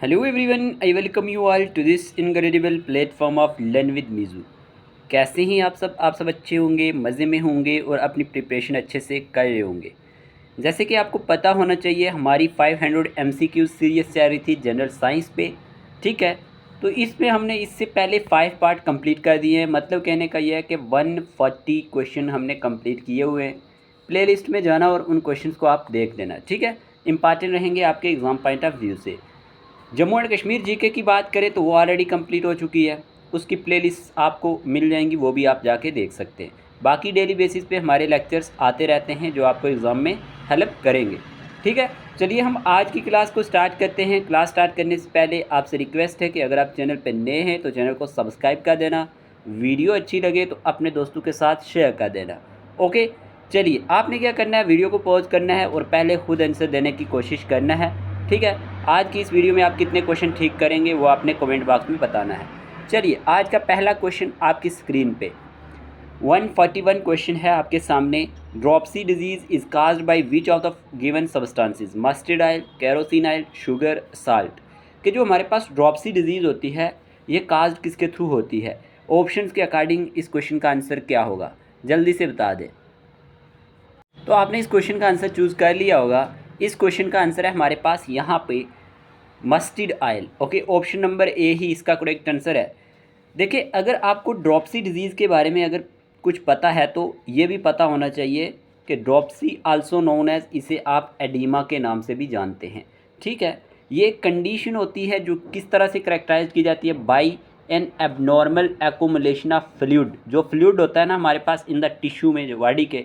Hello everyone, I welcome you all to this incredible platform of Learn with Mizu। कैसे हैं आप सब अच्छे होंगे, मज़े में होंगे और अपनी प्रिपरेशन अच्छे से कर रहे होंगे। जैसे कि आपको पता होना चाहिए हमारी 500 MCQ सीरीज़ चल रही थी जनरल साइंस पे, ठीक है। तो इसमें हमने इससे पहले 5 पार्ट कंप्लीट कर दिए हैं। मतलब कहने का यह है कि 140 क्वेश्चन हमने कंप्लीट किए हुए हैं। प्लेलिस्ट में जाना और उन क्वेश्चंस को आप देख लेना, ठीक है। इंपॉर्टेंट रहेंगे आपके एग्ज़ाम पॉइंट ऑफ व्यू से। जम्मू एंड कश्मीर जीके की बात करें तो वो ऑलरेडी कंप्लीट हो चुकी है, उसकी प्लेलिस्ट आपको मिल जाएंगी, वो भी आप जाके देख सकते हैं। बाकी डेली बेसिस पे हमारे लेक्चर्स आते रहते हैं जो आपको एग्ज़ाम में हेल्प करेंगे, ठीक है। चलिए हम आज की क्लास को स्टार्ट करते हैं। क्लास स्टार्ट करने से पहले आपसे रिक्वेस्ट है कि अगर आप चैनल पर नए हैं तो चैनल को सब्सक्राइब कर देना, वीडियो अच्छी लगे तो अपने दोस्तों के साथ शेयर कर देना, ओके। चलिए आपने क्या करना है, वीडियो को पॉज करना है और पहले खुद आंसर देने की कोशिश करना है, ठीक है। आज की इस वीडियो में आप कितने क्वेश्चन ठीक करेंगे वो आपने कमेंट बॉक्स में बताना है। चलिए आज का पहला क्वेश्चन आपकी स्क्रीन पे 141 क्वेश्चन है आपके सामने। Dropsy disease is caused by which of the given substances, mustard oil, kerosene oil, sugar, salt. कि जो हमारे पास ड्रॉपसी डिजीज़ होती है ये काज्ड किसके थ्रू होती है। ऑप्शंस के अकॉर्डिंग इस क्वेश्चन का आंसर क्या होगा, जल्दी से बता दें। तो आपने इस क्वेश्चन का आंसर चूज़ कर लिया होगा। इस क्वेश्चन का आंसर है हमारे पास यहाँ पे mustard oil, okay. Option number A ही इसका करेक्ट आंसर है। देखिए अगर आपको ड्रॉपसी डिजीज़ के बारे में अगर कुछ पता है तो ये भी पता होना चाहिए कि ड्रॉपसी आल्सो नोन एज, इसे आप एडीमा के नाम से भी जानते हैं, ठीक है। ये एक कंडीशन होती है जो किस तरह से करेक्टराइज की जाती है, by N abnormal accumulation of fluid. जो फ्लूइड होता है ना हमारे पास इन द टिश्यू में, जो बॉडी के,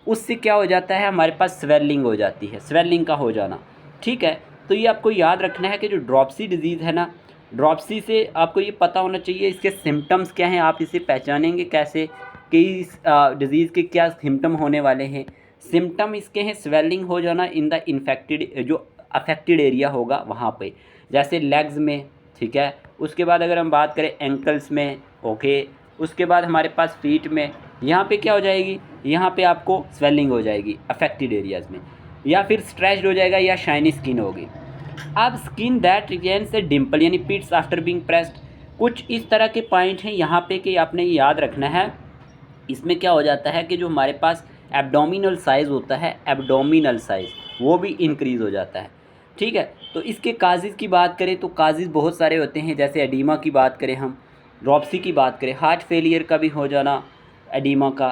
उससे क्या हो जाता है हमारे पास स्वेलिंग हो जाती है, स्वेलिंग का हो जाना, ठीक है। तो ये आपको याद रखना है कि जो ड्रॉपसी डिजीज़ है ना, ड्रॉपसी से आपको ये पता होना चाहिए इसके सिम्टम्स क्या हैं, आप इसे पहचानेंगे कैसे कि इस डिज़ीज़ के क्या सिम्टम होने वाले हैं। सिम्टम इसके हैं स्वेलिंग हो जाना इन द इन्फेक्टेड, जो अफेक्टेड एरिया होगा वहाँ पे, जैसे लेग्स में, ठीक है। उसके बाद अगर हम बात करें एंकल्स में, ओके। उसके बाद हमारे पास फीट में, यहाँ पे क्या हो जाएगी, यहाँ पे आपको स्वेलिंग हो जाएगी अफेक्टेड एरियाज़ में, या फिर स्ट्रेच्ड हो जाएगा या शाइनी स्किन होगी। अब स्किन दैट रिगेन्स ए डिम्पल यानी पिट्स आफ्टर बीइंग प्रेस्ड, कुछ इस तरह के पॉइंट हैं यहाँ पे कि आपने याद रखना है। इसमें क्या हो जाता है कि जो हमारे पास एब्डोमिनल साइज़ होता है, एब्डोमिनल साइज़ वो भी इंक्रीज़ हो जाता है, ठीक है। तो इसके काजेज़ की बात करें तो काजेज़ बहुत सारे होते हैं, जैसे एडीमा की बात करें हम, ड्रॉपसी की बात करें, हार्ट फेलियर का भी हो जाना, एडीमा का,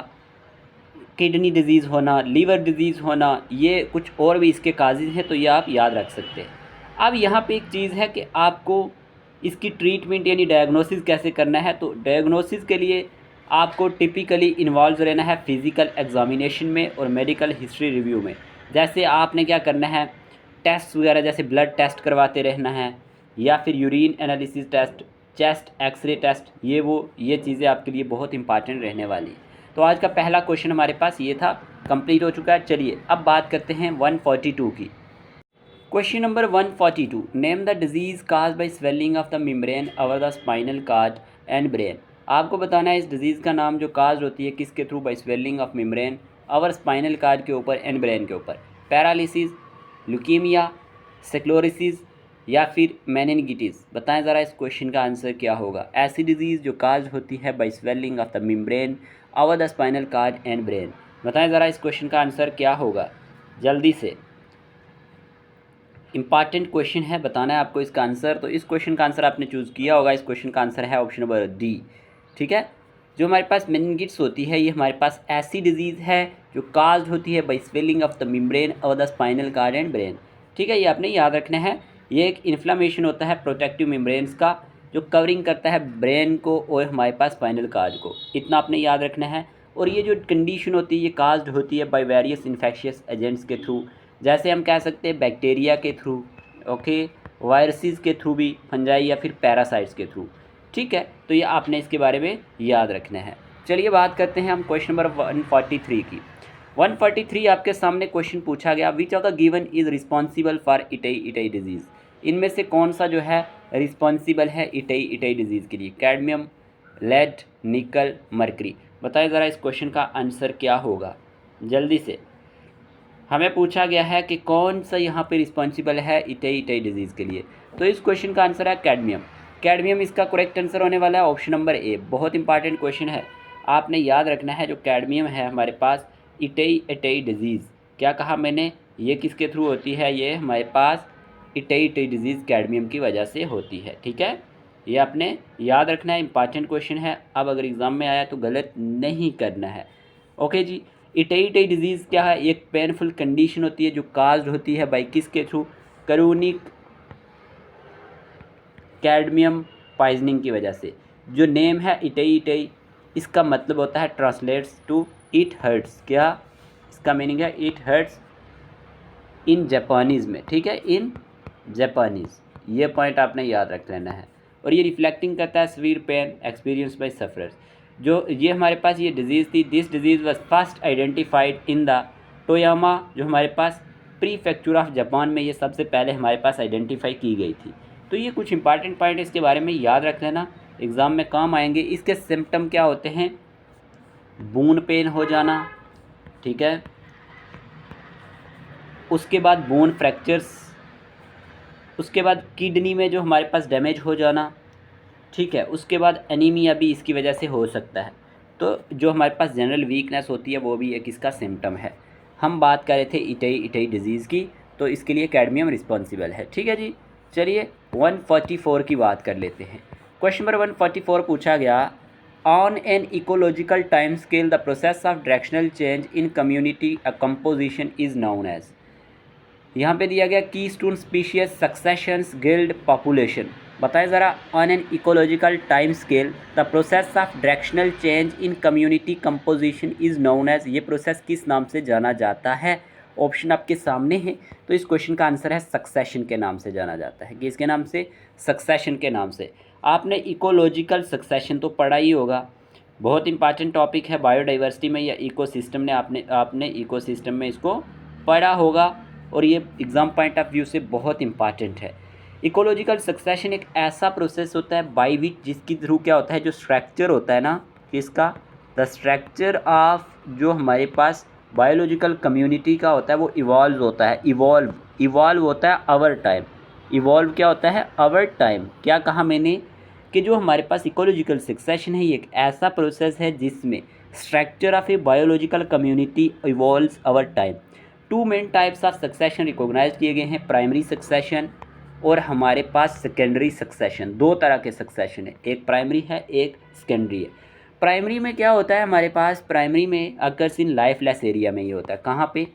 किडनी डिजीज़ होना, लीवर डिजीज़ होना, ये कुछ और भी इसके काजेज़ हैं, तो ये आप याद रख सकते हैं। अब यहाँ पे एक चीज़ है कि आपको इसकी ट्रीटमेंट यानी डायग्नोसिस कैसे करना है। तो डायग्नोसिस के लिए आपको टिपिकली इन्वॉल्व रहना है फिज़िकल एग्जामिनेशन में और मेडिकल हिस्ट्री रिव्यू में। जैसे आपने क्या करना है, टेस्ट वगैरह जैसे ब्लड टेस्ट करवाते रहना है, या फिर urine analysis test, chest X ray test, ये चीज़ें आपके लिए बहुत इंपॉर्टेंट रहने वाली। तो आज का पहला क्वेश्चन हमारे पास ये था, कंप्लीट हो चुका है। चलिए अब बात करते हैं 142 की। Question number 142, name the disease cause by swelling of the membrane over the spinal cord and brain. आपको बताना है इस डिज़ीज़ का नाम जो काज होती है किसके through, by swelling of membrane over spinal cord के ऊपर एंड ब्रेन के ऊपर। पैरालिसिस, ल्यूकीमिया, सेक्लोरिसिस या फिर मेनिनगिटिस। बताएं ज़रा इस क्वेश्चन का आंसर क्या होगा। ऐसी डिजीज़ जो काज होती है by swelling of the membrane over the spinal cord and brain. बताएं ज़रा इस क्वेश्चन का आंसर क्या होगा, जल्दी से। इंपॉर्टेंट क्वेश्चन है, बताना है आपको इसका आंसर। तो इस क्वेश्चन का आंसर आपने चूज़ किया होगा, इस क्वेश्चन का आंसर है ऑप्शन नंबर डी, ठीक है। जो हमारे पास मेनिनगिट्स होती है ये हमारे पास ऐसी डिजीज़ है जो काज्ड होती है by swelling of the membrane और the spinal cord and brain, ठीक है। ये आपने याद रखना है। ये एक इन्फ्लामेशन होता है प्रोटेक्टिव मेम्ब्रेन्स का जो कवरिंग करता है ब्रेन को और हमारे पास स्पाइनल कॉर्ड को, इतना आपने याद रखना है। और ये जो कंडीशन होती है ये काज्ड होती है बाय वेरियस इन्फेक्शियस एजेंट्स के थ्रू, जैसे हम कह सकते हैं बैक्टीरिया के थ्रू, ओके, वायरसेस के थ्रू भी, फंजाई या फिर पैरासाइट्स के थ्रू, ठीक है। तो ये आपने इसके बारे में याद रखना है। चलिए बात करते हैं हम क्वेश्चन नंबर 143 की। 143 आपके सामने क्वेश्चन पूछा गया, विच of the given is responsible for itai disease. इनमें से कौन सा जो है रिस्पॉन्सिबल है इटाई डिजीज़ के लिए। कैडमियम, लेड, निकल, मरकरी। बताएं ज़रा इस क्वेश्चन का आंसर क्या होगा, जल्दी से। हमें पूछा गया है कि कौन सा यहाँ पे रिस्पॉन्सिबल है इटई इटई डिजीज़ के लिए। तो इस क्वेश्चन का आंसर है कैडमियम। कैडमियम इसका करेक्ट आंसर होने वाला है ऑप्शन नंबर ए। बहुत इंपॉर्टेंट क्वेश्चन है, आपने याद रखना है। जो कैडमियम है हमारे पास इटई इटई डिजीज़, क्या कहा मैंने, ये किसके थ्रू होती है, ये हमारे पास इटई इटई डिजीज़ कैडमियम की वजह से होती है। ठीक है, ये आपने याद रखना है, इंपॉर्टेंट क्वेश्चन है। अब अगर एग्ज़ाम में आया तो गलत नहीं करना है। ओके जी। इटई इटई डिजीज़ क्या है, एक पेनफुल कंडीशन होती है जो काज्ड होती है बाई किसके थ्रू, क्रोनिक कैडमियम पॉइजनिंग की वजह से। जो नेम है इटई इटई, इसका मतलब होता है ट्रांसलेट्स टू इट हर्ट्स। क्या इसका मीनिंग है, इट हर्ट्स इन जापानीज़ में। ठीक है, इन जापानीज़, ये पॉइंट आपने याद रख लेना है। और ये रिफ्लेक्टिंग करता है severe pain experience by sufferers. जो ये हमारे पास ये डिज़ीज़ थी, this disease was first identified in the Toyama, जो हमारे पास प्रीफेक्चर ऑफ जापान में ये सबसे पहले हमारे पास आइडेंटिफाई की गई थी। तो ये कुछ इंपॉर्टेंट पॉइंट इसके बारे में याद रख लेना, एग्ज़ाम में काम आएंगे। इसके सिम्टम क्या होते हैं, बोन पेन हो जाना, ठीक है, उसके बाद बोन फ्रैक्चर्स, उसके बाद किडनी में जो हमारे पास डैमेज हो जाना, ठीक है, उसके बाद एनीमिया भी इसकी वजह से हो सकता है। तो जो हमारे पास जनरल वीकनेस होती है वो भी एक इसका सिम्टम है। हम बात कर रहे थे इटई इटई डिजीज़ की, तो इसके लिए कैडमियम रिस्पॉन्सिबल है। ठीक है जी, चलिए 144 की बात कर लेते हैं। क्वेश्चन नंबर 144 पूछा गया, on an ecological time scale the process of directional change in community composition is known as. यहाँ पे दिया गया की stone species successions guild population. बताएं ज़रा, on an ecological time scale the process of directional change in community composition is known as. ये process किस नाम से जाना जाता है, ऑप्शन आपके सामने है। तो इस क्वेश्चन का आंसर है सक्सेशन के नाम से जाना जाता है। किसके नाम से, सक्सेशन के नाम से। आपने इकोलॉजिकल सक्सेशन तो पढ़ा ही होगा, बहुत इंपॉर्टेंट टॉपिक है बायोडाइवर्सिटी में या इकोसिस्टम ने, आपने इकोसिस्टम में इसको पढ़ा होगा और ये एग्ज़ाम पॉइंट ऑफ व्यू से बहुत इंपॉर्टेंट है। इकोलॉजिकल सक्सेशन एक ऐसा प्रोसेस होता है बाई विच, जिसके थ्रू क्या होता है, जो स्ट्रक्चर होता है ना, किसका, द स्ट्रक्चर ऑफ जो हमारे पास बायोलॉजिकल कम्युनिटी का होता है वो इवॉल्व होता है। इवॉल्व होता है अवर टाइम। इवॉल्व क्या होता है, अवर टाइम। क्या कहा मैंने कि जो हमारे पास इकोलॉजिकल सक्सेशन है ये एक ऐसा प्रोसेस है जिसमें structure of a biological community evolves over time. Two main types of succession recognise किए गए हैं, प्राइमरी सक्सेशन और हमारे पास सेकेंडरी सक्सेशन। दो तरह के सक्सेशन है, एक प्राइमरी है एक सेकेंडरी है। प्राइमरी में क्या होता है हमारे पास, प्राइमरी में occurs in life less area में ये होता है। कहाँ पे,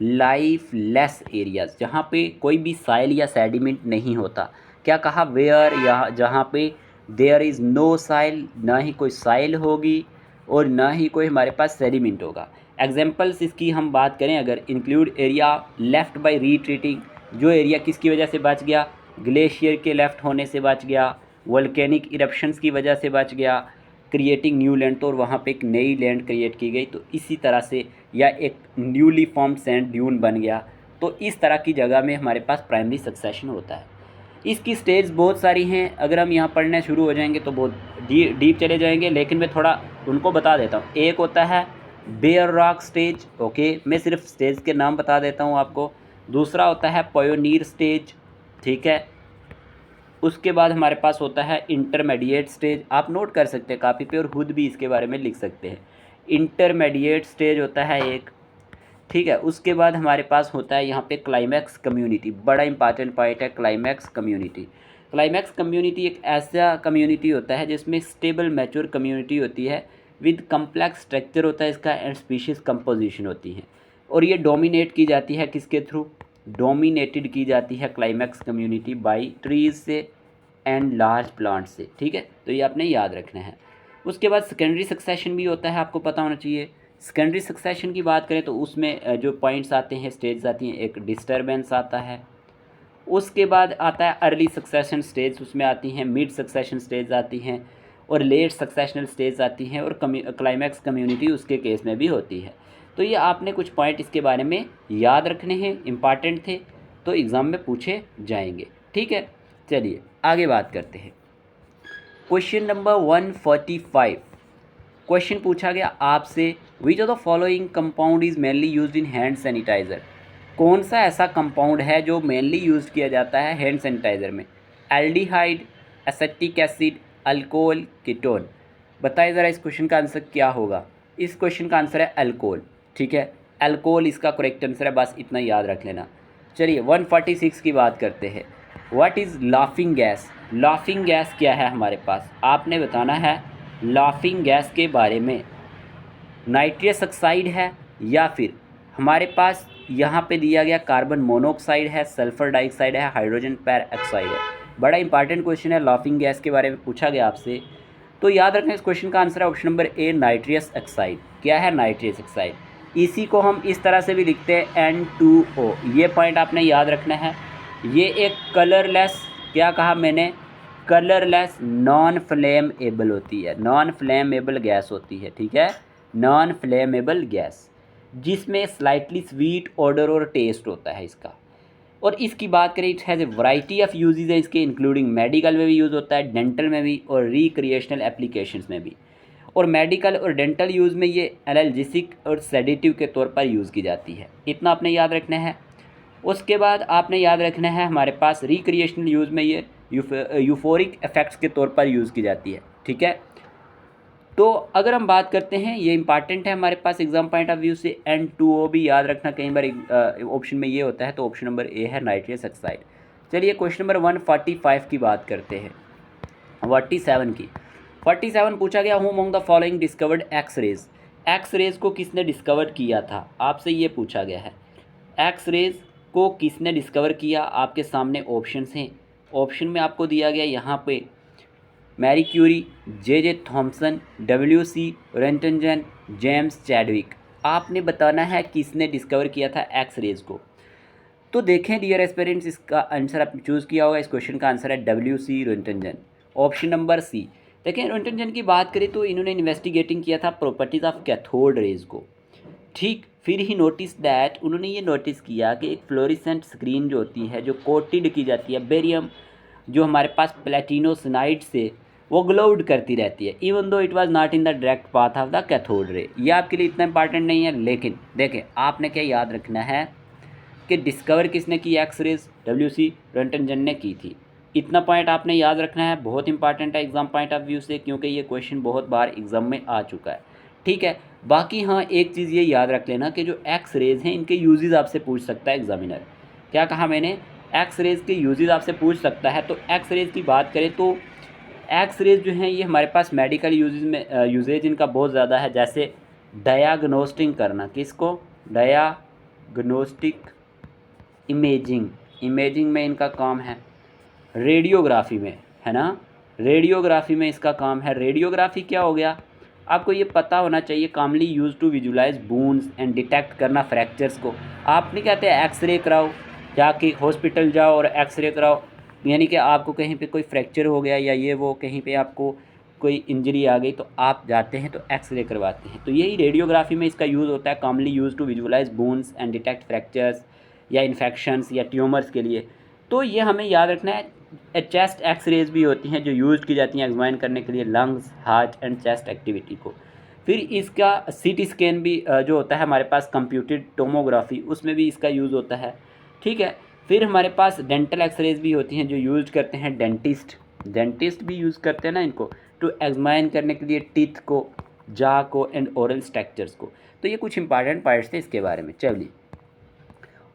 लाइफ लेस एरियाज, जहाँ पे कोई भी साइल या सेडिमेंट नहीं होता। क्या कहा, वेयर, या जहाँ पे देयर इज़ नो साइल, ना ही कोई साइल होगी और ना ही कोई हमारे पास सेडिमेंट होगा। एग्जांपल्स इसकी हम बात करें अगर, include area left by retreating, जो एरिया किसकी वजह से बच गया, ग्लेशियर के लेफ़्ट होने से बच गया, वोल्केनिक इरप्शंस की वजह से बच गया, क्रिएटिंग न्यू लैंड, तो वहाँ पे एक नई लैंड क्रिएट की गई, तो इसी तरह से, या एक न्यूली फॉर्म्ड सैंड ड्यून बन गया, तो इस तरह की जगह में हमारे पास प्राइमरी सक्सेशन होता है। इसकी स्टेज बहुत सारी हैं, अगर हम यहाँ पढ़ना शुरू हो जाएंगे तो बहुत डीप चले जाएंगे, लेकिन मैं थोड़ा उनको बता देता हूँ। एक होता है बेयर रॉक स्टेज, ओके, मैं सिर्फ स्टेज के नाम बता देता हूँ आपको। दूसरा होता है पायोनियर स्टेज, ठीक है। उसके बाद हमारे पास होता है इंटरमीडिएट स्टेज, आप नोट कर सकते हैं कापी पे और खुद भी इसके बारे में लिख सकते हैं। इंटरमीडिएट स्टेज होता है एक, ठीक है। उसके बाद हमारे पास होता है यहाँ पे क्लाइमैक्स कम्युनिटी, बड़ा इंपॉर्टेंट पॉइंट है क्लाइमैक्स कम्युनिटी। क्लाइमैक्स कम्युनिटी एक ऐसा कम्युनिटी होता है जिसमें स्टेबल मैच्योर कम्युनिटी होती है, विद कम्प्लेक्स स्ट्रक्चर होता है इसका, एंड स्पीशीज़ कंपोजिशन होती है, और ये डोमिनेट की जाती है किसके थ्रू, डोमिनेटेड की जाती है क्लाइमैक्स कम्युनिटी बाई ट्रीज़ से एंड लार्ज प्लांट से, ठीक है। तो ये आपने याद रखना है। उसके बाद सेकेंडरी सक्सेशन भी होता है, आपको पता होना चाहिए। सेकेंडरी सक्सेशन की बात करें तो उसमें जो पॉइंट्स आते हैं, स्टेज आती हैं, एक डिस्टर्बेंस आता है, उसके बाद आता है अर्ली सक्सेशन स्टेज, उसमें आती हैं मिड सक्सेशन स्टेज आती हैं, और लेट सक्सेशनल स्टेज आती हैं, और क्लाइमैक्स कम्युनिटी उसके केस में भी होती है। तो ये आपने कुछ पॉइंट इसके बारे में याद रखने हैं, इम्पॉर्टेंट थे, तो एग्ज़ाम में पूछे जाएंगे, ठीक है। चलिए आगे बात करते हैं। Question number 145। क्वेश्चन पूछा गया आपसे, which of the following compound is mainly used in hand sanitiser. कौन सा ऐसा कंपाउंड है जो मेनली यूज़ किया जाता है हैंड सैनिटाइज़र में? Aldehyde, acetic acid, alcohol, ketone. बताइए ज़रा इस क्वेश्चन का आंसर क्या होगा। इस क्वेश्चन का आंसर है अल्कोहल। ठीक है, अल्कोहल इसका करेक्ट आंसर है, बस इतना याद रख लेना। चलिए 146 की बात करते हैं। What is laughing gas. Laughing gas क्या है हमारे पास, आपने बताना है लाफिंग गैस के बारे में। नाइट्रस ऑक्साइड है या फिर हमारे पास यहाँ पे दिया गया कार्बन मोनोऑक्साइड है, सल्फर डाइऑक्साइड है, हाइड्रोजन पेरोक्साइड है। बड़ा इंपॉर्टेंट क्वेश्चन है, लाफिंग गैस के बारे में पूछा गया आपसे, तो याद रखना इस क्वेश्चन का आंसर है ऑप्शन नंबर ए, नाइट्रस ऑक्साइड। क्या है नाइट्रस ऑक्साइड। इसी को हम इस तरह से भी लिखते हैं N2O। ये पॉइंट आपने याद रखना है। ये एक कलरलेस, क्या कहा मैंने, कलरलेस नॉन फ्लेमेबल होती है, नॉन फ्लेमेबल गैस होती है। ठीक है, नॉन फ्लेमेबल गैस जिसमें स्लाइटली स्वीट ऑर्डर और टेस्ट होता है इसका। और इसकी बात करें, it has a variety of uses है इसके, इंक्लूडिंग मेडिकल में भी यूज़ होता है, डेंटल में भी और रिक्रिएशनल एप्लीकेशंस में भी। और मेडिकल और डेंटल यूज़ में ये एनाल्जेसिक और सेडेटिव के तौर पर यूज़ की जाती है, इतना आपने याद रखना है। उसके बाद आपने याद रखना है हमारे पास रिक्रिएशनल यूज़ में ये यूफोरिक इफेक्ट्स के तौर पर यूज़ की जाती है। ठीक है, तो अगर हम बात करते हैं, ये इंपॉर्टेंट है हमारे पास एग्जाम पॉइंट ऑफ व्यू से। N2O भी याद रखना, कई बार ऑप्शन में ये होता है, तो ऑप्शन नंबर ए है नाइट्रस ऑक्साइड। चलिए क्वेश्चन नंबर 145 की बात करते हैं, 47 की। 47 पूछा गया, who among the following discovered X rays. X rays को किसने डिस्कवर किया था, आपसे ये पूछा गया है। एक्स रेज को किसने डिस्कवर किया, आपके सामने ऑप्शंस हैं। ऑप्शन में आपको दिया गया यहाँ पे Marie Curie, J Thomson, WC Roentgen, James Chadwick. आपने बताना है किसने डिस्कवर किया था एक्स रेज को। तो देखें डियर एस्पिरेंट्स, इसका आंसर आपने चूज़ किया होगा। इस क्वेश्चन का आंसर है WC रोंटगन, ऑप्शन नंबर सी। देखें रोंटगन की बात करें तो इन्होंने इन्वेस्टिगेटिंग किया था प्रॉपर्टीज़ ऑफ कैथोड रेज को। ठीक, फिर ही नोटिस दैट, उन्होंने ये नोटिस किया कि एक फ्लोरिसेंट स्क्रीन जो होती है, जो कोटेड की जाती है बेरियम, जो हमारे पास प्लेटिनोसाइनाइड से, वो ग्लोड करती रहती है, even though it was not in the direct path of the cathode ray. ये आपके लिए इतना इंपॉर्टेंट नहीं है, लेकिन देखें आपने क्या याद रखना है कि डिस्कवर किसने की एक्स रेज, WC रोंटगन ने की थी। इतना पॉइंट आपने याद रखना है, बहुत इंपॉर्टेंट है एग्जाम पॉइंट ऑफ व्यू से, क्योंकि ये क्वेश्चन बहुत बार एग्जाम में आ चुका है। ठीक है, बाकी हाँ एक चीज़ ये याद रख लेना कि जो एक्स रेज हैं इनके यूजेस आपसे पूछ सकता है एग्जामिनर। क्या कहा मैंने, एक्स रेज के यूजेस आपसे पूछ सकता है। तो एक्स रेज की बात करें तो एक्स रेज जो हैं ये हमारे पास मेडिकल यूजेज में यूजेज इनका बहुत ज़्यादा है, जैसे डायग्नोस्टिक करना, किसको, डायग्नोस्टिक, इमेजिंग, इमेजिंग में इनका काम है, रेडियोग्राफी में, है ना, रेडियोग्राफी में इसका काम है। रेडियोग्राफी क्या हो गया, आपको ये पता होना चाहिए, commonly use to visualise bones and detect करना फ्रैक्चर्स को। आप नहीं कहते एक्सरे कराओ, जाके हॉस्पिटल जाओ और एक्सरे कराओ, यानी कि आपको कहीं पे कोई फ्रैक्चर हो गया या ये वो, कहीं पे आपको कोई इंजरी आ गई तो आप जाते हैं तो एक्सरे करवाते हैं। तो यही रेडियोग्राफी में इसका यूज़ होता है, commonly use to visualise bones and detect fractures या इन्फेक्शंस या ट्यूमर्स के लिए। तो ये हमें याद रखना है। चेस्ट एक्सरेज भी होती हैं जो यूज़ की जाती हैं एग्जामिन करने के लिए lungs, heart and chest activity को। फिर इसका CT स्कैन भी जो होता है हमारे पास, कंप्यूटेड टोमोग्राफी, उसमें भी इसका यूज़ होता है। ठीक है, फिर हमारे पास डेंटल एक्सरेज भी होती हैं जो यूज़ करते हैं डेंटिस्ट, डेंटिस्ट भी यूज़ करते हैं ना इनको, टू एग्जामिन करने के लिए टीथ को, जा को एंड ओरल स्ट्रक्चर्स को। तो ये कुछ इंपॉर्टेंट पार्ट्स थे इसके बारे में। चलिए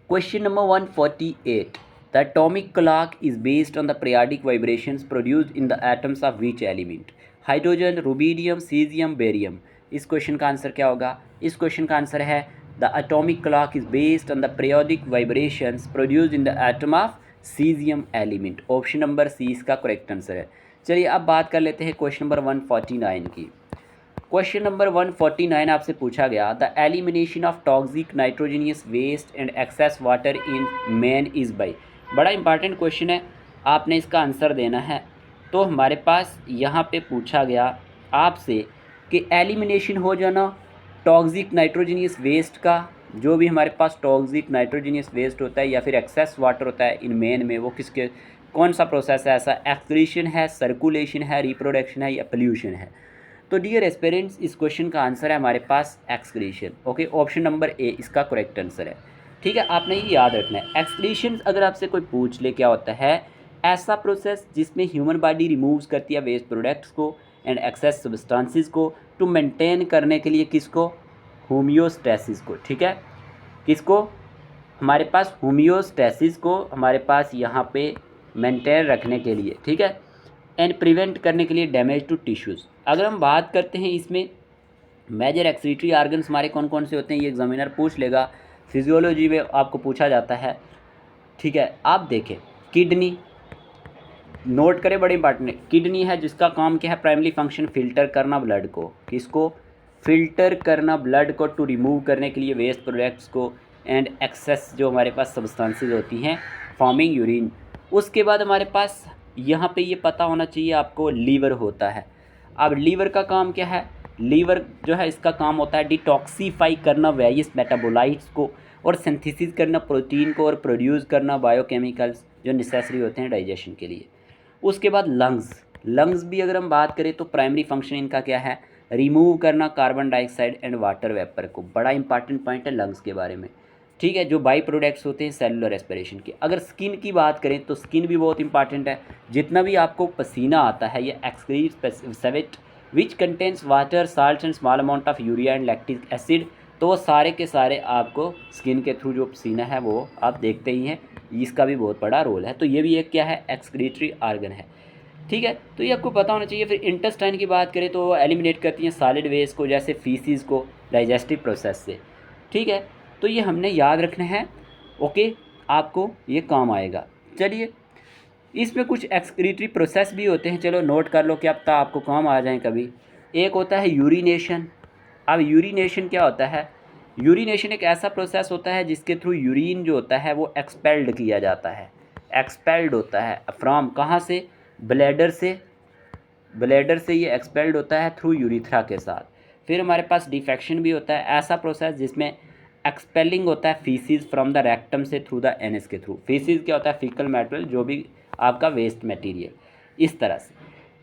question number 148, the atomic clock is based on the periodic vibrations produced in the atoms of which element, hydrogen, rubidium, caesium, barium. इस क्वेश्चन का आंसर क्या होगा, इस क्वेश्चन का आंसर है the atomic clock is based on the periodic vibrations produced in the atom of caesium element, option number C इसका correct answer है। चलिए अब बात कर लेते हैं क्वेश्चन नंबर 149 की। क्वेश्चन नंबर 149 आपसे पूछा गया, the elimination of toxic nitrogenous waste and excess water in man is by. बड़ा इंपॉर्टेंट क्वेश्चन है, आपने इसका आंसर देना है। तो हमारे पास यहाँ पे पूछा गया आपसे कि एलिमिनेशन हो जाना टॉक्सिक नाइट्रोजनियस वेस्ट का, जो भी हमारे पास टॉक्सिक नाइट्रोजनियस वेस्ट होता है या फिर एक्सेस वाटर होता है इन मैन में, वो किसके, कौन सा प्रोसेस है ऐसा, एक्सक्रीशन है, सर्कुलेशन है, रिप्रोडक्शन है या पोल्यूशन है। तो डियर एस्पिरेंट्स, इस क्वेश्चन का आंसर है हमारे पास excretion. Okay, option number A इसका करेक्ट आंसर है। ठीक है, आपने ये याद रखना है। एक्सक्रीशन अगर आपसे कोई पूछ ले क्या होता है, ऐसा प्रोसेस जिसमें ह्यूमन बॉडी रिमूव्स करती है वेस्ट प्रोडक्ट्स को एंड एक्सेस सब्सटेंसेस को टू मेंटेन करने के लिए किसको, होमियोस्टेसिस को। ठीक है, किसको, हमारे पास होमियोस्टेसिस को हमारे पास यहाँ पे मेंटेन रखने के लिए। ठीक है, एंड प्रिवेंट करने के लिए डैमेज टू टिश्यूज़। अगर हम बात करते हैं इसमें मेजर एक्सक्रीटरी ऑर्गन्स हमारे कौन कौन से होते हैं, ये एग्जामिनर पूछ लेगा, फिजियोलॉजी में आपको पूछा जाता है। ठीक है, आप देखें, किडनी नोट करें, बड़े इंपॉर्टेंट है। किडनी है जिसका काम क्या है, प्राइमरी फंक्शन फिल्टर करना ब्लड को, किसको, फिल्टर करना ब्लड को, टू रिमूव करने के लिए वेस्ट प्रोडक्ट्स को एंड एक्सेस जो हमारे पास सब्सटेंसेस होती हैं फॉर्मिंग यूरिन। उसके बाद हमारे पास यहाँ पे ये पता होना चाहिए आपको, लीवर होता है। अब लीवर का काम क्या है, लीवर जो है इसका काम होता है डिटॉक्सीफाई करना वेरियस मेटाबोलाइट्स को और सिंथेसिस करना प्रोटीन को और प्रोड्यूस करना बायोकेमिकल्स जो नेसेसरी होते हैं डाइजेशन के लिए। उसके बाद लंग्स भी अगर हम बात करें तो प्राइमरी फंक्शन इनका क्या है, रिमूव करना carbon dioxide and water vapour को। बड़ा इंपॉर्टेंट पॉइंट है लंग्स के बारे में। ठीक है, जो बाई प्रोडक्ट्स होते हैं सेलुलर रेस्पिरेशन के। अगर स्किन की बात करें तो स्किन भी बहुत इंपॉर्टेंट है। जितना भी आपको पसीना आता है ये excrete sweat which contains water, salt and small amount of urea and lactic acid, तो वो सारे के सारे आपको स्किन के थ्रू जो पसीना है वो आप देखते ही हैं, इसका भी बहुत बड़ा रोल है। तो ये भी एक क्या है, एक्सक्रीटरी आर्गन है। ठीक है, तो ये आपको पता होना चाहिए। फिर इंटेस्टाइन की बात करें तो वो एलिमिनेट करती हैं सॉलिड वेस्ट को, जैसे फीसिस को डाइजेस्टिव प्रोसेस से। ठीक है, तो ये हमने याद रखना है। ओके, आपको ये काम आएगा। चलिए, इसमें कुछ एक्सक्रीटरी प्रोसेस भी होते हैं, चलो नोट कर लो, क्या पता आपको काम आ जाए कभी। एक होता है यूरिनेशन। अब यूरिनेशन क्या होता है, यूरिनेशन एक ऐसा प्रोसेस होता है जिसके थ्रू यूरिन जो होता है वो एक्सपेल्ड किया जाता है। एक्सपेल्ड होता है फ्रॉम कहाँ से, ब्लैडर से। ब्लैडर से ये एक्सपेल्ड होता है थ्रू यूरिथ्रा के साथ। फिर हमारे पास डिफेक्शन भी होता है, ऐसा प्रोसेस जिसमें एक्सपेलिंग होता है फीसिस फ्रॉम द रेक्टम से थ्रू द एनस के थ्रू। फीसिस क्या होता है, फीकल मैटेरियल, जो भी आपका वेस्ट मटेरियल, इस तरह से।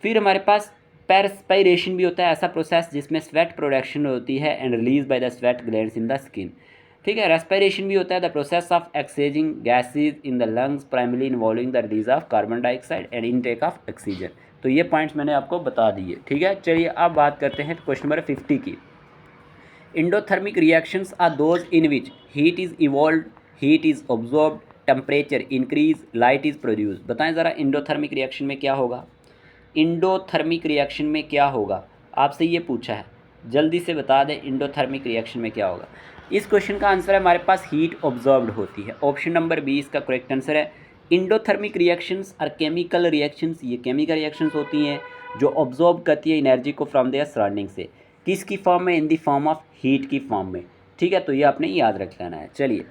फिर हमारे पास परस्पायरेशन भी होता है, ऐसा प्रोसेस जिसमें स्वेट प्रोडक्शन होती है and release by the sweat glands in the skin. ठीक है, रेस्पिरेशन भी होता है the process of exchanging gases in the lungs primarily involving the release of carbon dioxide and intake of oxygen. तो ये points मैंने आपको बता दिए। ठीक है, चलिए अब बात करते हैं क्वेश्चन नंबर 50 की। Endothermic reactions are those in which heat is evolve, heat is absorbed, temperature increase, light is produce. बताएं ज़रा इंडोथर्मिक रिएक्शन में क्या होगा, इंडोथर्मिक रिएक्शन में क्या होगा, आपसे ये पूछा है, जल्दी से बता दें इंडोथर्मिक रिएक्शन में क्या होगा। इस क्वेश्चन का आंसर है हमारे पास हीट ऑब्जॉर्ब्ड होती है। ऑप्शन नंबर बी इसका करेक्ट आंसर है। इंडोथर्मिक रिएक्शंस और केमिकल रिएक्शंस, ये केमिकल रिएक्शंस होती हैं जो ऑब्जॉर्ब करती है एनर्जी को फ्रॉम देयर सराउंडिंग से, किसकी फॉर्म में, इन दी फॉर्म ऑफ हीट की फॉर्म में। ठीक है, तो ये आपने याद रख लेना है। चलिए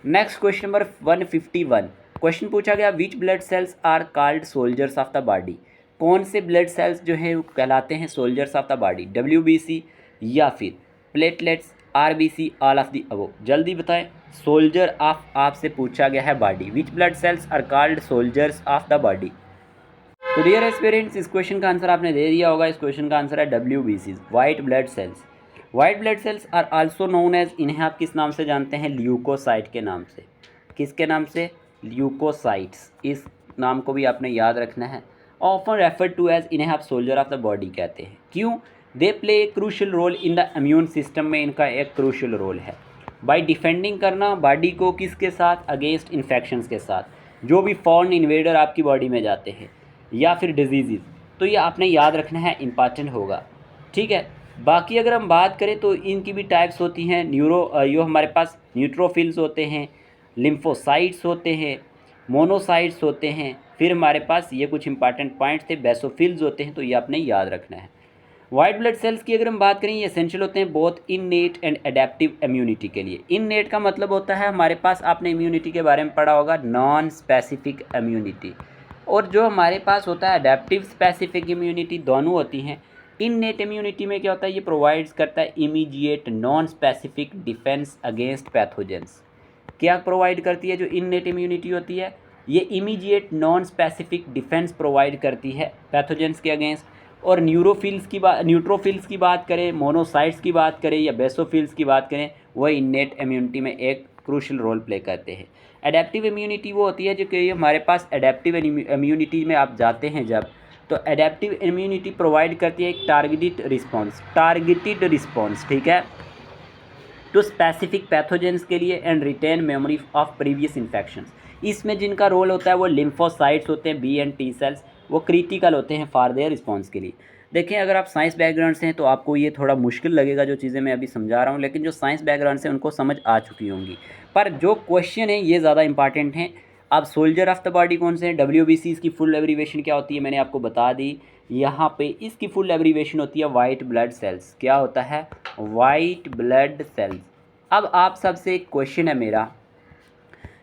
नेक्स्ट क्वेश्चन नंबर 151। क्वेश्चन पूछा गया which blood cells are called soldiers of the body. कौन से ब्लड सेल्स जो हैं वो कहलाते हैं soldiers of the body, WBC या फिर platelets, RBC, all of the above. जल्दी बताएं, सोल्जर ऑफ आपसे पूछा गया है body, which blood cells are called soldiers of the body. तो डियर एस्पिरेंट्स, इस क्वेश्चन का आंसर आपने दे दिया होगा। इस क्वेश्चन का आंसर है WBC, white blood cells. White blood cells are also known as, इन्हें आप किस नाम से जानते हैं, ल्यूकोसाइट के नाम से। किसके नाम से, ल्यूकोसाइट्स, इस नाम को भी आपने याद रखना है। ऑफन रेफर टू एज, इन्हें आप सोल्जर ऑफ द बॉडी कहते हैं। क्यों, they play a crucial role in the immune system में, इनका एक क्रूशल रोल है बाय डिफेंडिंग करना बॉडी को किसके साथ, अगेंस्ट इन्फेक्शंस के साथ, जो भी फॉरेन इन्वेडर आपकी बॉडी में जाते हैं या फिर डिजीज़। तो ये आपने याद रखना है, इंपॉर्टेंट होगा। ठीक है, बाकी अगर हम बात करें तो इनकी भी टाइप्स होती हैं। जो हमारे पास न्यूट्रोफिल्स होते हैं, लिम्फोसाइट्स होते हैं, मोनोसाइट्स होते हैं। फिर हमारे पास ये कुछ इंपॉर्टेंट पॉइंट्स थे, बेसोफिल्स होते हैं, तो ये आपने याद रखना है। वाइट ब्लड सेल्स की अगर हम बात करें, ये एसेंशियल होते हैं both innate and adaptive immunity के लिए। इननेट का मतलब होता है हमारे पास, आपने इम्यूनिटी के बारे में पढ़ा होगा, नॉन स्पेसिफिक इम्यूनिटी, और जो हमारे पास होता है एडेप्टिव स्पेसिफिक इम्यूनिटी, दोनों होती हैं। इननेट इम्यूनिटी में क्या होता है, ये प्रोवाइड्स करता है immediate non specific defence against pathogens. क्या प्रोवाइड करती है जो इननेट इम्यूनिटी होती है, ये immediate non specific defence provide करती है पैथोजेंस के अगेंस्ट। और न्यूट्रोफिल्स की बात करें, मोनोसाइट्स की बात करें या बेसोफिल्स की बात करें, वह इन्नेट इम्यूनिटी में एक क्रूशल रोल प्ले करते हैं। एडेप्टिव इम्यूनिटी वो होती है जो कि हमारे पास एडेप्टिव इम्यूनिटी में आप जाते हैं जब, तो एडेप्टिव इम्यूनिटी प्रोवाइड करती है एक टारगेटेड रिस्पॉन्स, ठीक है, टू स्पेसिफिक पैथोजेंस के लिए and retain memory of previous infections. इसमें जिनका रोल होता है वो लिम्फोसाइट्स होते हैं, बी एंड टी सेल्स, वो क्रिटिकल होते हैं फॉर देयर रिस्पॉन्स के लिए। देखें, अगर आप साइंस बैकग्राउंड से हैं तो आपको ये थोड़ा मुश्किल लगेगा जो चीज़ें मैं अभी समझा रहा हूँ, लेकिन जो साइंस बैकग्राउंड से उनको समझ आ चुकी होंगी। पर जो क्वेश्चन है ये ज़्यादा इंपॉर्टेंट हैं। अब सोल्जर ऑफ द बॉडी कौन से हैं, WBC इसकी फुल एब्रीवेशन क्या होती है मैंने आपको बता दी। यहाँ पे इसकी फुल एब्रीवेशन होती है वाइट ब्लड सेल्स। क्या होता है, वाइट ब्लड सेल्स। अब आप सबसे एक क्वेश्चन है मेरा,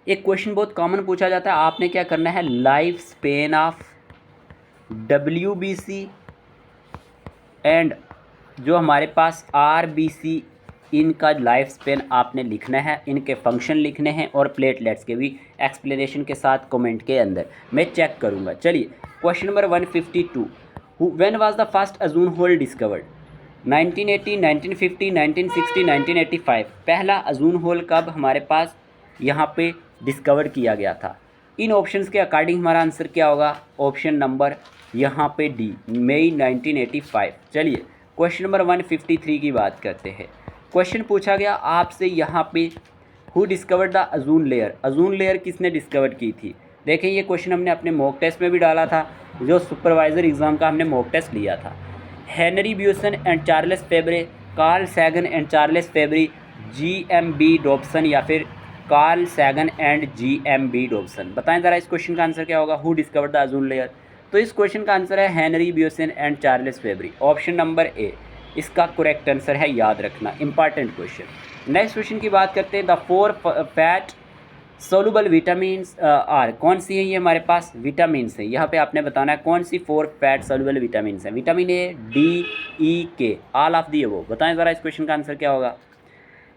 एक क्वेश्चन बहुत कॉमन पूछा जाता है, आपने क्या करना है, life span of WBC and जो हमारे पास RBC, इनका लाइफ स्पेन आपने लिखना है, इनके फंक्शन लिखने हैं और प्लेटलेट्स के भी एक्सप्लेनेशन के साथ कमेंट के अंदर मैं चेक करूँगा। चलिए, question number 152, when was the first ozone hole discovered, 1980, 1950, 1960, 1985। पहला ओजोन होल कब हमारे पास यहाँ पे डिस्कवर किया गया था। इन ऑप्शंस के अकॉर्डिंग हमारा आंसर क्या होगा, ऑप्शन नंबर यहाँ पे डी, मई 1985। चलिए, क्वेश्चन नंबर 153 की बात करते हैं। क्वेश्चन पूछा गया आपसे यहाँ पे, who discovered the ozone layer, ozone layer किसने डिस्कवर की थी। देखें, ये क्वेश्चन हमने अपने मॉक टेस्ट में भी डाला था, जो सुपरवाइज़र एग्ज़ाम का हमने मॉक टेस्ट लिया था। Henri Buisson and Charles Fabry, Carl Sagan and Charles Fabry, GMB Dobson या फिर Carl Sagan and GMB Dobson. बताएं ज़रा इस क्वेश्चन का आंसर क्या होगा, who discovered the ozone layer. तो इस क्वेश्चन का आंसर है Henri Buisson and Charles Fabry, option number A इसका करेक्ट आंसर है, याद रखना, इंपॉर्टेंट क्वेश्चन। नेक्स्ट क्वेश्चन की बात करते हैं, the 4 fat soluble vitamins are, कौन सी है ये हमारे पास विटामिन्स है, यहाँ पे आपने बताना है कौन सी 4 फैट सोलुबल विटामिन्स हैं। Vitamin A, D, E, K, all of the above. बताएं ज़रा इस क्वेश्चन का आंसर क्या होगा।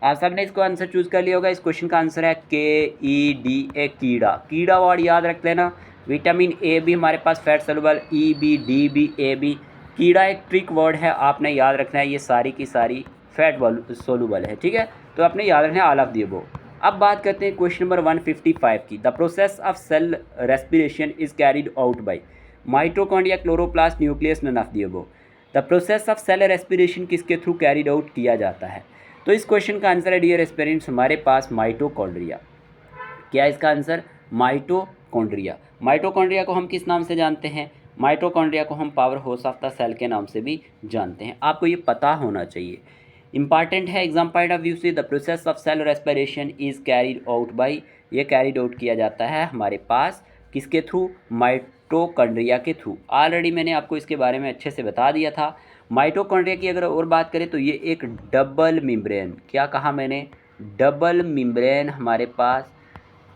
आप सब ने इसको आंसर चूज़ कर लिया होगा। इस क्वेश्चन का आंसर है KEDA, कीड़ा। कीड़ा वर्ड याद रख लेना। विटामिन A भी हमारे पास फैट सोलुबल, E भी, D भी, A भी। कीड़ा एक ट्रिक वर्ड है, आपने याद रखना है, ये सारी की सारी फैट सोलुबल है, ठीक है, तो आपने याद रखना है ऑल ऑफ दी अबव। अब बात करते हैं क्वेश्चन नंबर 155 की। The process of cell respiration is carried out by mitochondria, chloroplast, nucleus, none of the above. The process of cell respiration किसके थ्रू कैरिड आउट किया जाता है। तो इस क्वेश्चन का आंसर है डियर एस्पिरेंट्स हमारे पास माइटोकॉन्ड्रिया। क्या इसका आंसर, माइटोकॉन्ड्रिया। माइटोकॉन्ड्रिया को हम किस नाम से जानते हैं, माइटोकॉन्ड्रिया को हम power house of the cell के नाम से भी जानते हैं। आपको ये पता होना चाहिए, इंपॉर्टेंट है एग्जाम पॉइंट ऑफ व्यू से। The process of cell respiration is carried out by, ये कैरिड आउट किया जाता है हमारे पास किसके थ्रू, माइटोकॉन्ड्रिया के थ्रू। ऑलरेडी मैंने आपको इसके बारे में अच्छे से बता दिया था। माइटोकॉन्ड्रिया की अगर और बात करें तो ये एक डबल मेम्ब्रेन, क्या कहा मैंने, डबल मेम्ब्रेन हमारे पास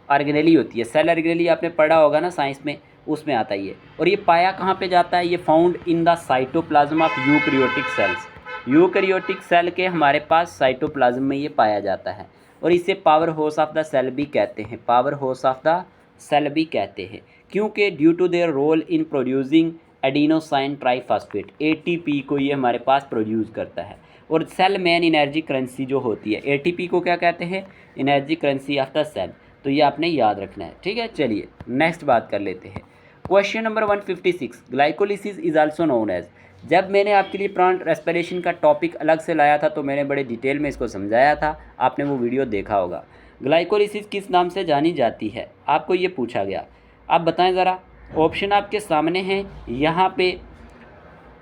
ऑर्गेनेली होती है। सेल ऑर्गेनेली आपने पढ़ा होगा ना साइंस में, उसमें आता ही है। और ये पाया कहाँ पे जाता है, ये found in the cytoplasm of eukaryotic cells. Eukaryotic cell के हमारे पास साइटोप्लाज्म में ये पाया जाता है और इसे power house of the cell भी कहते हैं, power house of the cell भी कहते हैं, क्योंकि due to their role in producing adenosine triphosphate, ATP को ये हमारे पास प्रोड्यूस करता है। और सेल मैन एनर्जी करेंसी जो होती है, ATP को क्या कहते हैं, energy currency of the cell. तो ये आपने याद रखना है, ठीक है। चलिए नेक्स्ट बात कर लेते हैं। Question number 156, glycolysis is also known as. जब मैंने आपके लिए प्लांट रेस्पिरेशन का टॉपिक अलग से लाया था तो मैंने बड़े डिटेल में इसको समझाया था, आपने वो वीडियो देखा होगा। ग्लाइकोलिसिस किस नाम से जानी जाती है, आपको ये पूछा गया। आप बताएं ज़रा, ऑप्शन आपके सामने हैं यहाँ पे,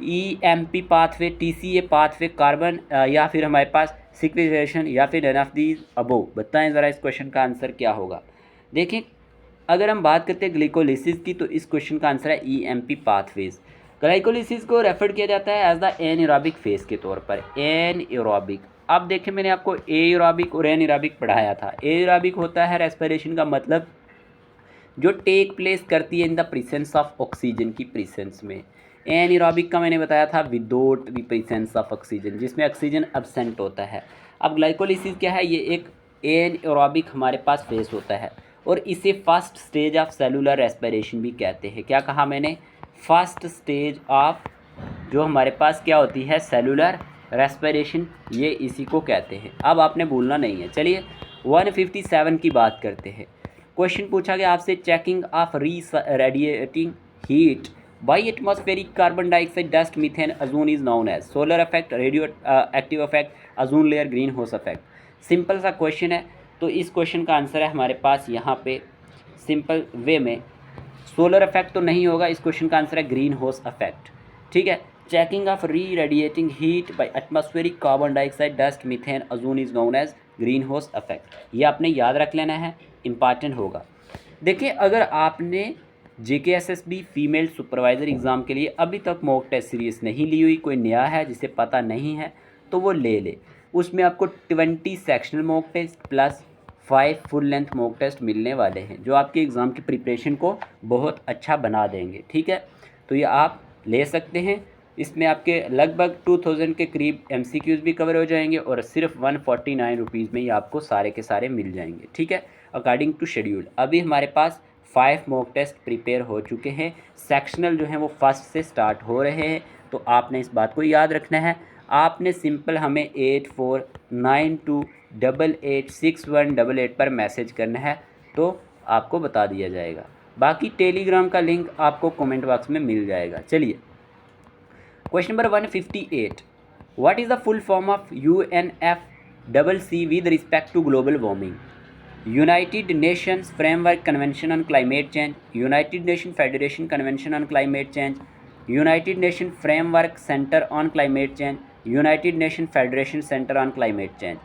EMP pathway, TCA pathway, carbon या फिर हमारे पास सिक्वेशन या फिर नन ऑफ दीज अबोव। बताएं ज़रा इस क्वेश्चन का आंसर क्या होगा। देखें, अगर हम बात करते हैं ग्लाइकोलिसिस की तो इस क्वेश्चन का आंसर है EMP पाथवेज। ग्लाइकोलिसिस को रेफर किया जाता है एज द एनएरोबिक फेज के तौर पर, एनएरोबिक। अब देखें, मैंने आपको एरोबिक और एनएरोबिक पढ़ाया था। एरोबिक होता है रेस्पिरेशन का मतलब जो टेक प्लेस करती है in the presence of oxygen की प्रेजेंस में। एनएरोबिक का मैंने बताया था without the presence of oxygen, जिसमें ऑक्सीजन एब्सेंट होता है। अब ग्लाइकोलिसिस क्या है, ये एक एनएरोबिक हमारे पास फेज होता है और इसे first stage of cellular respiration भी कहते हैं। क्या कहा मैंने, फर्स्ट स्टेज ऑफ जो हमारे पास क्या होती है सेलुलर रेस्पिरेशन, ये इसी को कहते हैं। अब आपने भूलना नहीं है। चलिए 157 की बात करते हैं। क्वेश्चन पूछा गया आपसे, checking of reradiating heat by atmospheric carbon dioxide dust methane ozone is known as solar effect, radioactive effect, ozone layer, greenhouse effect. Simple सा क्वेश्चन है, तो इस क्वेश्चन का आंसर है हमारे पास यहाँ पे सिंपल वे में सोलर इफेक्ट तो नहीं होगा, इस क्वेश्चन का आंसर है ग्रीन हाउस इफेक्ट। ठीक है, checking of reradiating heat by atmospheric carbon dioxide dust methane ozone is known as greenhouse effect. ये आपने याद रख लेना है, इंपॉर्टेंट होगा। देखिए अगर आपने JKSSB फीमेल सुपरवाइज़र एग्ज़ाम के लिए अभी तक मॉक टेस्ट सीरीज़ नहीं ली हुई, कोई नया है जिसे पता नहीं है तो वो ले ले। उसमें आपको 20 sectional mock test plus 5 full length mock test मिलने वाले हैं, जो आपके एग्ज़ाम की प्रिपरेशन को बहुत अच्छा बना देंगे। ठीक है, तो ये आप ले सकते हैं। इसमें आपके लगभग 2000 के करीब MCQs भी कवर हो जाएंगे और सिर्फ 149 रुपीज़ में ही आपको सारे के सारे मिल जाएंगे। ठीक है, अकॉर्डिंग टू शेड्यूल। अभी हमारे पास 5 मॉक टेस्ट प्रिपेयर हो चुके हैं, सेक्शनल जो हैं वो फर्स्ट से स्टार्ट हो रहे हैं, तो आपने इस बात को याद रखना है। आपने सिंपल हमें 8492886188 पर मैसेज करना है, तो आपको बता दिया जाएगा। बाकी टेलीग्राम का लिंक आपको कमेंट बॉक्स में मिल जाएगा। चलिए question number 158, what is the full form of UNFCCC with respect to global warming? United Nations Framework Convention on Climate Change, United Nation Federation Convention on Climate Change, United Nation Framework Centre on Climate Change, United Nation Federation Centre on Climate Change.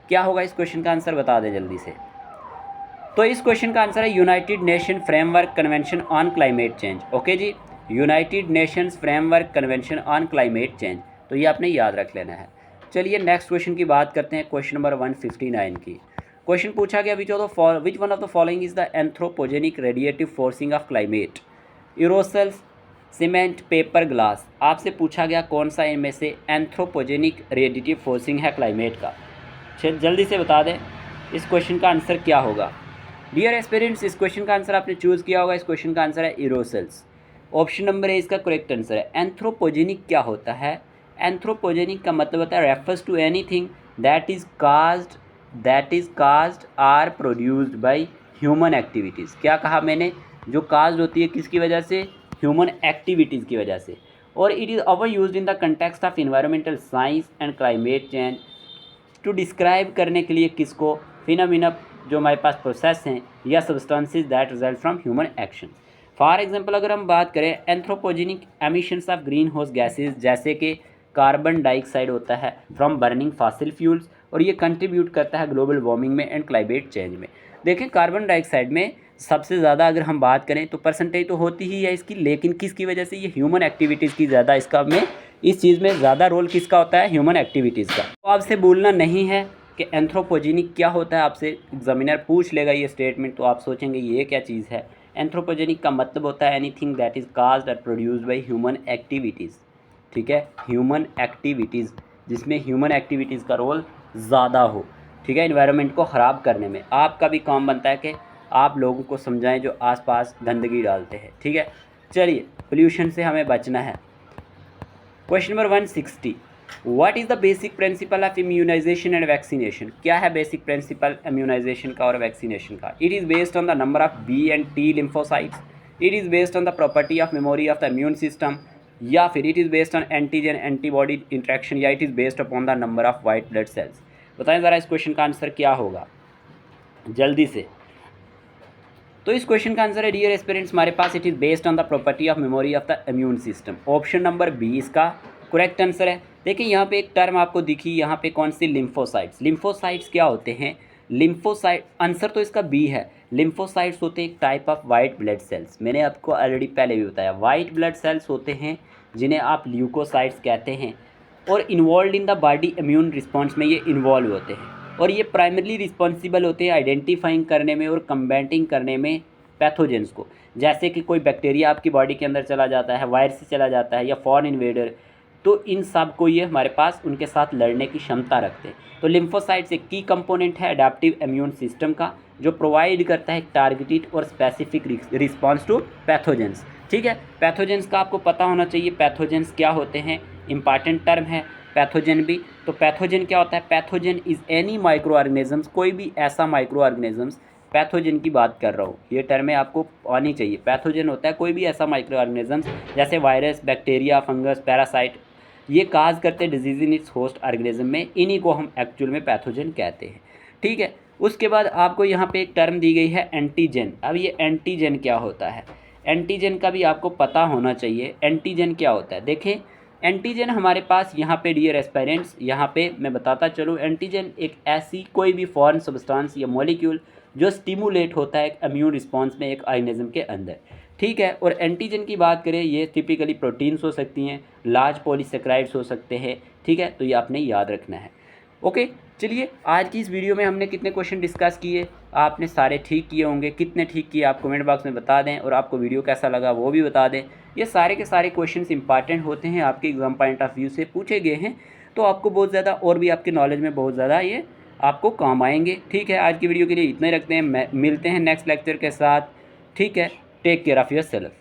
क्या होगा इस question का answer, बता दें जल्दी से। तो इस क्वेश्चन का आंसर है United Nation Framework Convention on Climate Change. Okay जी, United Nations Framework Convention on Climate Change, तो ये आपने याद रख लेना है। चलिए नेक्स्ट क्वेश्चन की बात करते हैं, क्वेश्चन नंबर 159 की। क्वेश्चन पूछा गया which one of the following is the anthropogenic radiative forcing of climate? Aerosols, cement, paper, glass. आपसे पूछा गया कौन सा इनमें से एंथ्रोपोजेनिक रेडिएटिव फोर्सिंग है क्लाइमेट का। जल्दी से बता दें इस क्वेश्चन का आंसर क्या होगा। डियर एस्पिरेंट्स, इस क्वेश्चन का आंसर आपने चूज़ किया होगा, इस क्वेश्चन का आंसर है एरोसल्स। ऑप्शन नंबर ए इसका करेक्ट आंसर है। एंथ्रोपोजेनिक क्या होता है? एंथ्रोपोजेनिक का मतलब होता है refers to anything that is caused or produced by human activities. क्या कहा मैंने? जो काज्ड होती है किसकी वजह से? ह्यूमन एक्टिविटीज़ की वजह से। और it is over used in the context of environmental science and climate change to describe करने के लिए किसको? फिनोमिना जो हमारे पास प्रोसेस हैं या substances that result from human action. For example अगर हम बात करें anthropogenic emissions of green house gases, जैसे कि कार्बन डाइऑक्साइड होता है फ्रॉम बर्निंग फॉसिल फ्यूल्स, और ये कंट्रीब्यूट करता है ग्लोबल वार्मिंग में एंड क्लाइमेट चेंज में। देखें कार्बन डाइऑक्साइड में सबसे ज़्यादा अगर हम बात करें तो परसेंटेज तो होती ही है इसकी, लेकिन किसकी वजह से? ये ह्यूमन एक्टिविटीज़ की ज़्यादा इसका में इस चीज़ में ज़्यादा रोल किसका होता है? ह्यूमन एक्टिविटीज़ का। तो आपसे भूलना नहीं है कि एंथ्रोपोजेनिक क्या होता है। आपसे एग्जामिनर पूछ लेगा ये स्टेटमेंट, तो आप सोचेंगे ये क्या चीज़ है। एंथ्रोपोजेनिक का मतलब होता है एनीथिंग दैट इज़ काज्ड और प्रोड्यूस्ड बाय ह्यूमन एक्टिविटीज़। ठीक है, ह्यूमन एक्टिविटीज़, जिसमें ह्यूमन एक्टिविटीज़ का रोल ज़्यादा हो। ठीक है, इन्वायरमेंट को ख़राब करने में आपका भी काम बनता है कि आप लोगों को समझाएं जो आसपास गंदगी डालते हैं। ठीक है, चलिए पोल्यूशन से हमें बचना है। Question number 160, what is the basic principle of immunization and vaccination? क्या है बेसिक प्रिंसिपल इम्यूनाइजेशन का और वैक्सीनेशन का? It is based on the number of B and T lymphocytes, it is based on the property of memory of the immune system, या फिर it is based on antigen antibody interaction, या it is based upon the number of white blood cells. बताएं ज़रा इस question का answer क्या होगा जल्दी से। तो इस क्वेश्चन का आंसर है डियर एस्पिरेंट्स हमारे पास it is based on the property of memory of the immune system. Option number B इसका करेक्ट आंसर है। देखिए यहाँ पे एक टर्म आपको दिखी, यहाँ पे कौन सी? लिम्फोसाइट्स। लिम्फोसाइट्स क्या होते हैं? लिम्फोसाइट, आंसर तो इसका B है। लिम्फोसाइट्स होते हैं एक type of white blood sales. मैंने आपको ऑलरेडी पहले भी बताया, वाइट ब्लड सेल्स होते हैं जिन्हें आप ल्यूकोसाइट्स कहते हैं, और involve in the body immune response में ये इन्वॉल्व होते हैं, और ये प्राइमरली रिस्पॉन्सिबल होते हैं आइडेंटिफाइंग करने में और कम्बैटिंग करने में पैथोजेंस को। जैसे कि कोई बैक्टीरिया आपकी बॉडी के अंदर चला जाता है, वायरस से चला जाता है, या फॉरेन इन्वेडर, तो इन सब को ये हमारे पास उनके साथ लड़ने की क्षमता रखते हैं। तो लिम्फोसाइट्स एक की कंपोनेंट है अडेप्टिव इम्यून सिस्टम का, जो प्रोवाइड करता है टारगेटेड और स्पेसिफिक रिस्पॉन्स टू पैथोजेंस। ठीक है, पैथोजेंस का आपको पता होना चाहिए, पैथोजेंस क्या होते हैं, इंपॉर्टेंट टर्म है पैथोजन भी। तो पैथोजन क्या होता है, pathogen is any micro organisms, कोई भी ऐसा माइक्रो ऑर्गेनिजम्स, पैथोजन की बात कर रहा हूँ, ये टर्में आपको आनी चाहिए। पैथोजन होता है कोई भी ऐसा माइक्रो ऑर्गेनिजम्स जैसे वायरस, बैक्टीरिया, फंगस, पैरासाइट, ये काज करते हैं disease in its host organism में, इन्हीं को हम एक्चुअल में पैथोजन कहते हैं। ठीक है, उसके बाद आपको यहाँ पे एक टर्म दी गई है एंटीजन। अब ये एंटीजन क्या होता है, एंटीजन का भी आपको पता होना चाहिए। एंटीजन क्या होता है, देखें एंटीजन हमारे पास यहाँ पे डियर एस्पायरेंट्स, यहाँ पे मैं बताता चलूँ, एंटीजन एक ऐसी कोई भी फॉरेन सब्सटेंस या मॉलिक्यूल जो स्टिमुलेट होता है इम्यून रिस्पॉन्स में एक ऑर्गेनिज्म के अंदर। ठीक है, और एंटीजन की बात करें, ये टिपिकली प्रोटीन्स हो सकती हैं, लार्ज पॉलीसेकेराइड्स हो सकते हैं। ठीक है, तो ये आपने याद रखना है। ओके, चलिए आज की इस वीडियो में हमने कितने क्वेश्चन डिस्कस किए, आपने सारे ठीक किए होंगे, कितने ठीक किए आप कमेंट बॉक्स में बता दें, और आपको वीडियो कैसा लगा वो भी बता दें। ये सारे के सारे क्वेश्चंस इंपॉर्टेंट होते हैं, आपके एग्जाम पॉइंट ऑफ व्यू से पूछे गए हैं, तो आपको बहुत ज़्यादा और भी आपके नॉलेज में बहुत ज़्यादा ये आपको काम आएंगे। ठीक है, आज की वीडियो के लिए इतना ही रखते हैं, मिलते हैं नेक्स्ट लेक्चर के साथ। ठीक है, take care of your self.